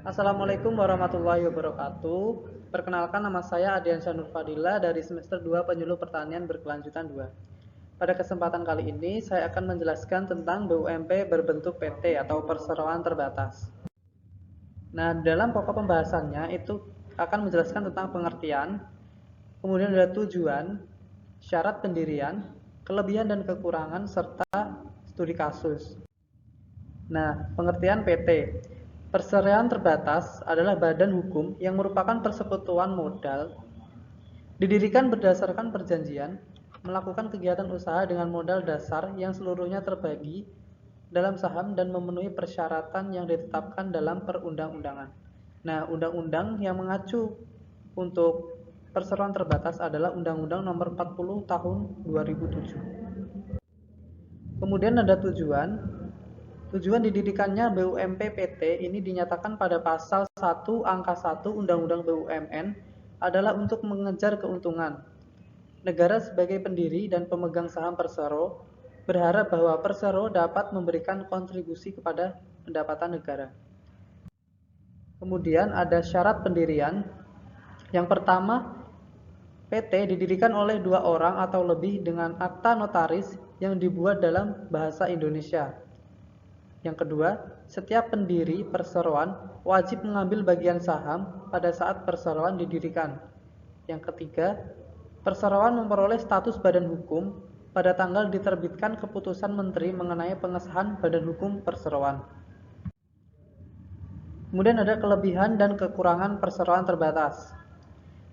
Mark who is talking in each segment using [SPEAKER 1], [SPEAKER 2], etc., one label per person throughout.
[SPEAKER 1] Assalamualaikum warahmatullahi wabarakatuh. Perkenalkan, nama saya Adiansyah Nurfadila dari semester 2 Penyuluh Pertanian Berkelanjutan 2. Pada kesempatan kali ini saya akan menjelaskan tentang BUMP berbentuk PT atau perseroan terbatas. Nah, dalam pokok pembahasannya itu akan menjelaskan tentang pengertian, kemudian ada tujuan, syarat pendirian, kelebihan dan kekurangan, serta studi kasus. Nah, pengertian PT. Perseroan terbatas adalah badan hukum yang merupakan persekutuan modal, didirikan berdasarkan perjanjian, melakukan kegiatan usaha dengan modal dasar yang seluruhnya terbagi dalam saham dan memenuhi persyaratan yang ditetapkan dalam perundang-undangan. Nah, undang-undang yang mengacu untuk perseroan terbatas adalah Undang-Undang Nomor 40 Tahun 2007. Kemudian ada tujuan. Tujuan didirikannya BUMP PT ini dinyatakan pada pasal 1 angka 1 Undang-Undang BUMN adalah untuk mengejar keuntungan. Negara sebagai pendiri dan pemegang saham Persero berharap bahwa Persero dapat memberikan kontribusi kepada pendapatan negara. Kemudian ada syarat pendirian. Yang pertama, PT didirikan oleh 2 orang atau lebih dengan akta notaris yang dibuat dalam bahasa Indonesia. Yang kedua, setiap pendiri perseroan wajib mengambil bagian saham pada saat perseroan didirikan. Yang ketiga, perseroan memperoleh status badan hukum pada tanggal diterbitkan keputusan Menteri mengenai pengesahan badan hukum perseroan. Kemudian ada kelebihan dan kekurangan perseroan terbatas.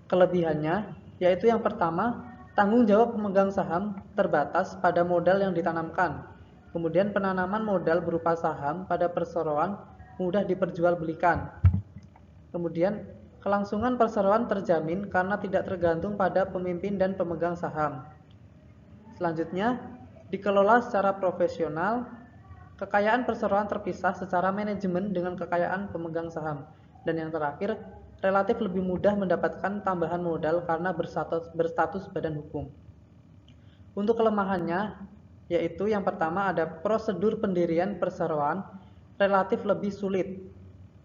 [SPEAKER 1] Kelebihannya yaitu yang pertama, tanggung jawab pemegang saham terbatas pada modal yang ditanamkan. Kemudian penanaman modal berupa saham pada perseroan mudah diperjualbelikan. Kemudian kelangsungan perseroan terjamin karena tidak tergantung pada pemimpin dan pemegang saham. Selanjutnya, dikelola secara profesional. Kekayaan perseroan terpisah secara manajemen dengan kekayaan pemegang saham. Dan yang terakhir, relatif lebih mudah mendapatkan tambahan modal karena berstatus badan hukum. Untuk kelemahannya, yaitu yang pertama ada prosedur pendirian perseroan relatif lebih sulit.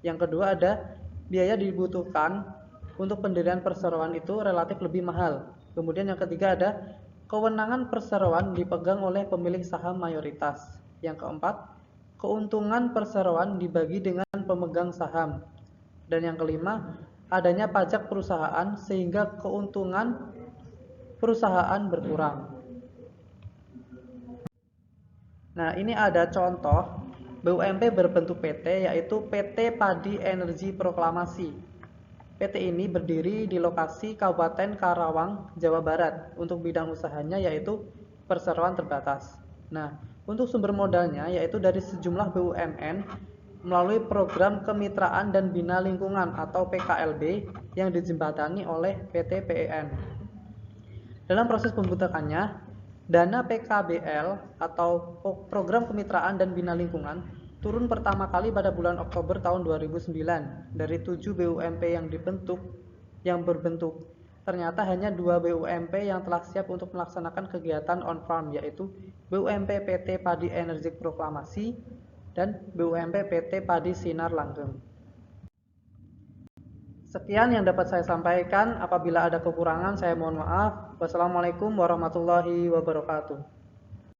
[SPEAKER 1] Yang kedua ada biaya dibutuhkan untuk pendirian perseroan itu relatif lebih mahal. Kemudian yang ketiga ada kewenangan perseroan dipegang oleh pemilik saham mayoritas. Yang keempat, keuntungan perseroan dibagi dengan pemegang saham. Dan yang kelima, adanya pajak perusahaan sehingga keuntungan perusahaan berkurang. Nah, ini ada contoh BUMP berbentuk PT, yaitu PT Padi Energi Proklamasi. PT ini berdiri di lokasi Kabupaten Karawang, Jawa Barat. Untuk bidang usahanya yaitu perseroan terbatas. Nah, untuk sumber modalnya yaitu dari sejumlah BUMN melalui program kemitraan dan bina lingkungan atau PKLB yang dijembatani oleh PT PEN. Dalam proses pembentukannya, dana PKBL atau program kemitraan dan bina lingkungan turun pertama kali pada bulan Oktober tahun 2009. Dari 7 BUMP yang berbentuk, ternyata hanya 2 BUMP yang telah siap untuk melaksanakan kegiatan on-farm, yaitu BUMP PT Padi Energi Proklamasi dan BUMP PT Padi Sinar Langgeng. Sekian yang dapat saya sampaikan. Apabila ada kekurangan, saya mohon maaf. Wassalamualaikum warahmatullahi wabarakatuh.